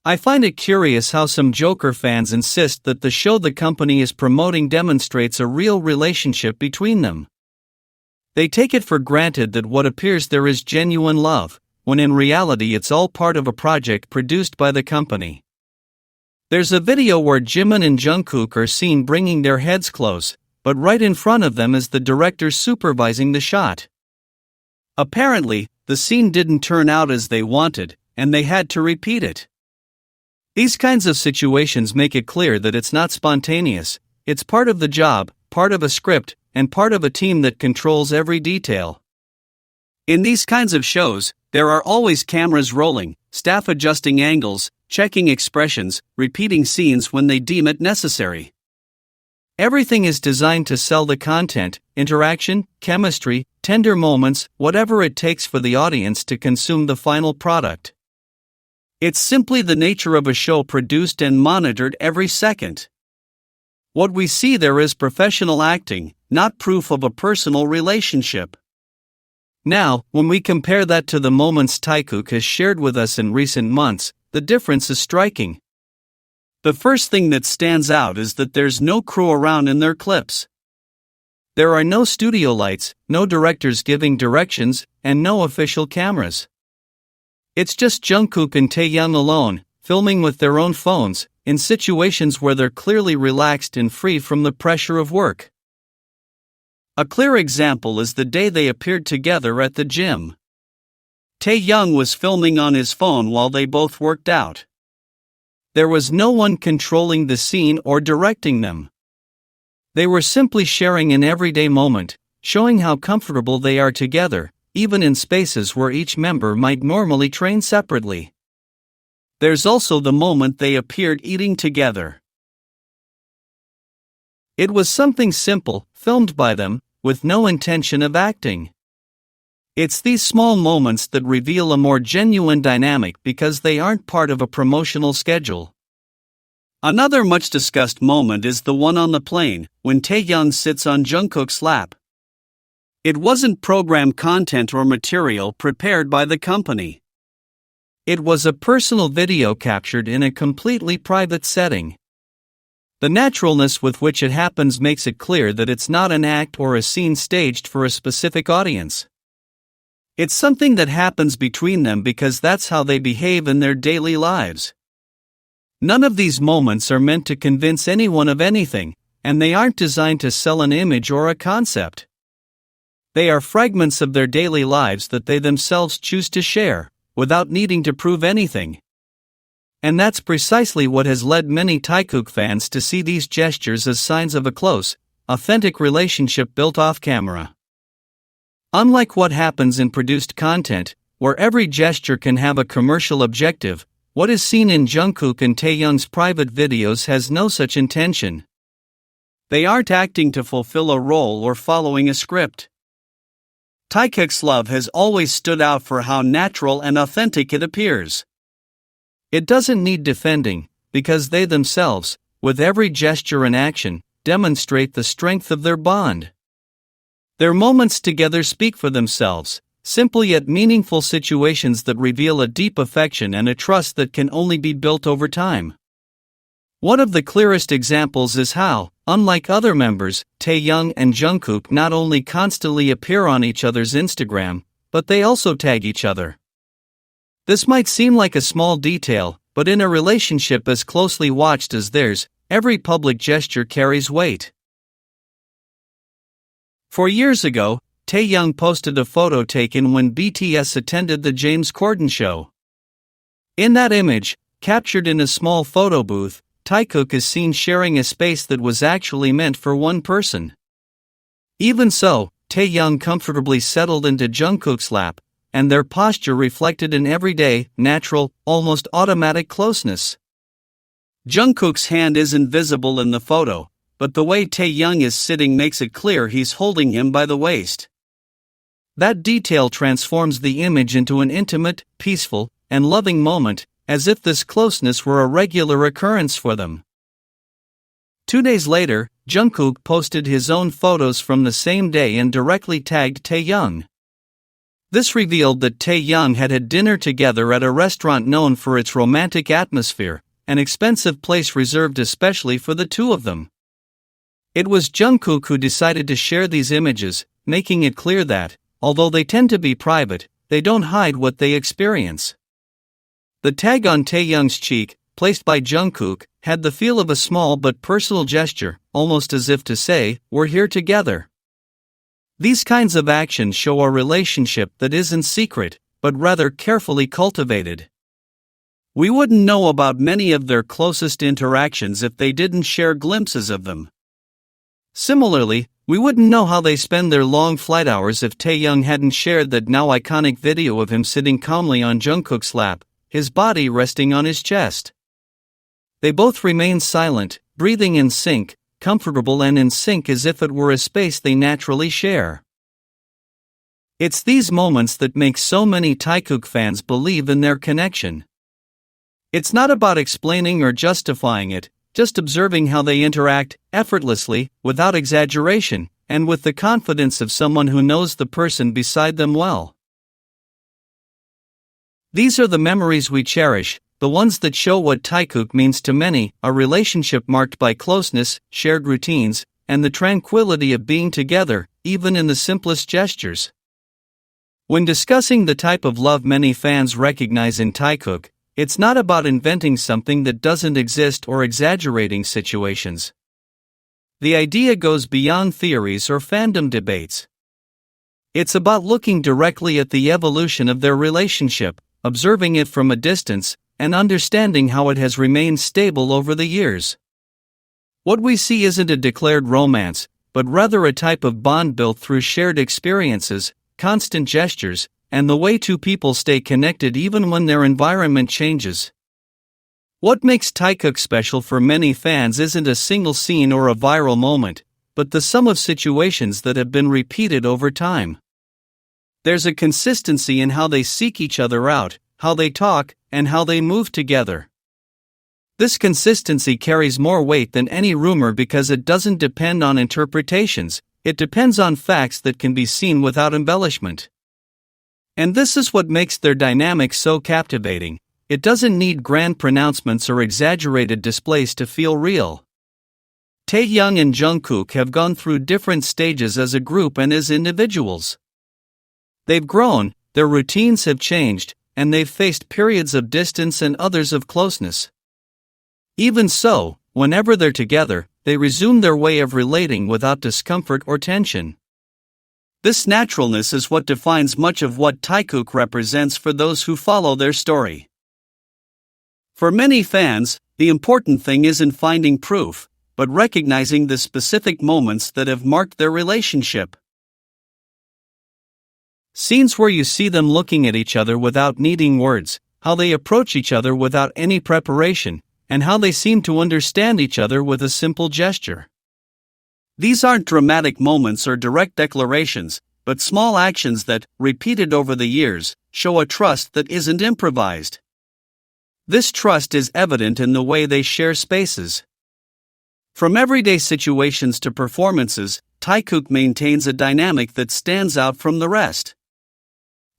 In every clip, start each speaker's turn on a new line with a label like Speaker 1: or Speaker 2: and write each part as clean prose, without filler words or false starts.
Speaker 1: I find it curious how some Joker fans insist that the show the company is promoting demonstrates a real relationship between them. They take it for granted that what appears there is genuine love, when in reality it's all part of a project produced by the company. There's a video where Jimin and Jungkook are seen bringing their heads close, but right in front of them is the director supervising the shot. Apparently, the scene didn't turn out as they wanted, and they had to repeat it. These kinds of situations make it clear that it's not spontaneous, it's part of the job, part of a script, and part of a team that controls every detail. In these kinds of shows, there are always cameras rolling, staff adjusting angles, checking expressions, repeating scenes when they deem it necessary. Everything is designed to sell the content, interaction, chemistry, tender moments, whatever it takes for the audience to consume the final product. It's simply the nature of a show produced and monitored every second. What we see there is professional acting, not proof of a personal relationship. Now, when we compare that to the moments Taekook has shared with us in recent months, the difference is striking. The first thing that stands out is that there's no crew around in their clips. There are no studio lights, no directors giving directions, and no official cameras. It's just Jungkook and Taehyung alone, filming with their own phones, in situations where they're clearly relaxed and free from the pressure of work. A clear example is the day they appeared together at the gym. Taehyung was filming on his phone while they both worked out. There was no one controlling the scene or directing them. They were simply sharing an everyday moment, showing how comfortable they are together, even in spaces where each member might normally train separately. There's also the moment they appeared eating together. It was something simple, filmed by them, with no intention of acting. It's these small moments that reveal a more genuine dynamic because they aren't part of a promotional schedule. Another much discussed moment is the one on the plane, when Taehyung sits on Jungkook's lap. It wasn't programmed content or material prepared by the company. It was a personal video captured in a completely private setting. The naturalness with which it happens makes it clear that it's not an act or a scene staged for a specific audience. It's something that happens between them because that's how they behave in their daily lives. None of these moments are meant to convince anyone of anything, and they aren't designed to sell an image or a concept. They are fragments of their daily lives that they themselves choose to share, without needing to prove anything. And that's precisely what has led many Taekook fans to see these gestures as signs of a close, authentic relationship built off camera. Unlike what happens in produced content, where every gesture can have a commercial objective, what is seen in Jungkook and Taehyung's private videos has no such intention. They aren't acting to fulfill a role or following a script. Taekook's love has always stood out for how natural and authentic it appears. It doesn't need defending, because they themselves, with every gesture and action, demonstrate the strength of their bond. Their moments together speak for themselves, simple yet meaningful situations that reveal a deep affection and a trust that can only be built over time. One of the clearest examples is how, unlike other members, Taehyung and Jungkook not only constantly appear on each other's Instagram, but they also tag each other. This might seem like a small detail, but in a relationship as closely watched as theirs, every public gesture carries weight. 4 years ago, Taehyung posted a photo taken when BTS attended the James Corden show. In that image, captured in a small photo booth, Taekook is seen sharing a space that was actually meant for one person. Even so, Taehyung comfortably settled into Jungkook's lap, and their posture reflected an everyday, natural, almost automatic closeness. Jungkook's hand isn't visible in the photo, but the way Taehyung is sitting makes it clear he's holding him by the waist. That detail transforms the image into an intimate, peaceful, and loving moment, as if this closeness were a regular occurrence for them. 2 days later, Jungkook posted his own photos from the same day and directly tagged Taehyung. This revealed that Taehyung had had dinner together at a restaurant known for its romantic atmosphere, an expensive place reserved especially for the two of them. It was Jungkook who decided to share these images, making it clear that, although they tend to be private, they don't hide what they experience. The tag on Taehyung's cheek, placed by Jungkook, had the feel of a small but personal gesture, almost as if to say, "We're here together." These kinds of actions show a relationship that isn't secret, but rather carefully cultivated. We wouldn't know about many of their closest interactions if they didn't share glimpses of them. Similarly, we wouldn't know how they spend their long flight hours if Taehyung hadn't shared that now iconic video of him sitting calmly on Jungkook's lap, his body resting on his chest. They both remain silent, breathing in sync, comfortable and in sync as if it were a space they naturally share. It's these moments that make so many Taekook fans believe in their connection. It's not about explaining or justifying it, just observing how they interact, effortlessly, without exaggeration, and with the confidence of someone who knows the person beside them well. These are the memories we cherish, the ones that show what Taekook means to many, a relationship marked by closeness, shared routines, and the tranquility of being together, even in the simplest gestures. When discussing the type of love many fans recognize in Taekook, it's not about inventing something that doesn't exist or exaggerating situations. The idea goes beyond theories or fandom debates. It's about looking directly at the evolution of their relationship, observing it from a distance, and understanding how it has remained stable over the years. What we see isn't a declared romance, but rather a type of bond built through shared experiences, constant gestures, and the way two people stay connected even when their environment changes. What makes Taekook special for many fans isn't a single scene or a viral moment, but the sum of situations that have been repeated over time. There's a consistency in how they seek each other out, how they talk, and how they move together. This consistency carries more weight than any rumor because it doesn't depend on interpretations, it depends on facts that can be seen without embellishment. And this is what makes their dynamic so captivating. It doesn't need grand pronouncements or exaggerated displays to feel real. Taehyung and Jungkook have gone through different stages as a group and as individuals. They've grown, their routines have changed, and they've faced periods of distance and others of closeness. Even so, whenever they're together, they resume their way of relating without discomfort or tension. This naturalness is what defines much of what Taekook represents for those who follow their story. For many fans, the important thing isn't finding proof, but recognizing the specific moments that have marked their relationship. Scenes where you see them looking at each other without needing words, how they approach each other without any preparation, and how they seem to understand each other with a simple gesture. These aren't dramatic moments or direct declarations, but small actions that, repeated over the years, show a trust that isn't improvised. This trust is evident in the way they share spaces. From everyday situations to performances, Taekook maintains a dynamic that stands out from the rest.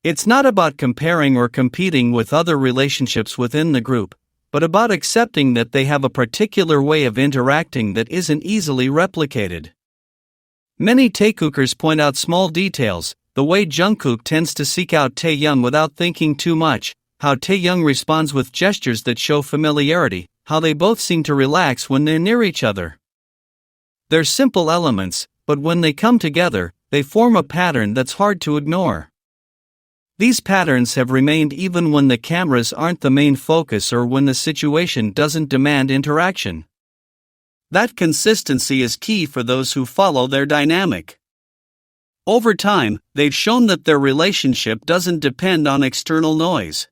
Speaker 1: It's not about comparing or competing with other relationships within the group, but about accepting that they have a particular way of interacting that isn't easily replicated. Many Taekookers point out small details, the way Jungkook tends to seek out Taehyung without thinking too much, how Taehyung responds with gestures that show familiarity, how they both seem to relax when they're near each other. They're simple elements, but when they come together, they form a pattern that's hard to ignore. These patterns have remained even when the cameras aren't the main focus or when the situation doesn't demand interaction. That consistency is key for those who follow their dynamic. Over time, they've shown that their relationship doesn't depend on external noise.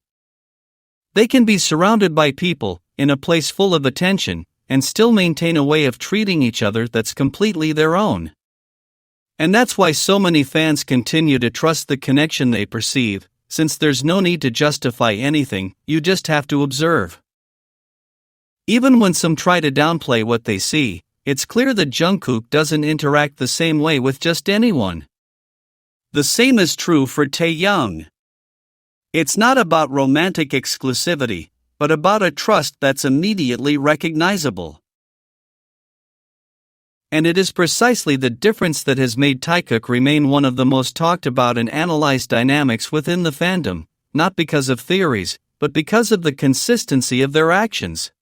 Speaker 1: They can be surrounded by people, in a place full of attention, and still maintain a way of treating each other that's completely their own. And that's why so many fans continue to trust the connection they perceive, since there's no need to justify anything, you just have to observe. Even when some try to downplay what they see, it's clear that Jungkook doesn't interact the same way with just anyone. The same is true for Taehyung. It's not about romantic exclusivity, but about a trust that's immediately recognizable. And it is precisely the difference that has made Taekook remain one of the most talked about and analyzed dynamics within the fandom, not because of theories, but because of the consistency of their actions.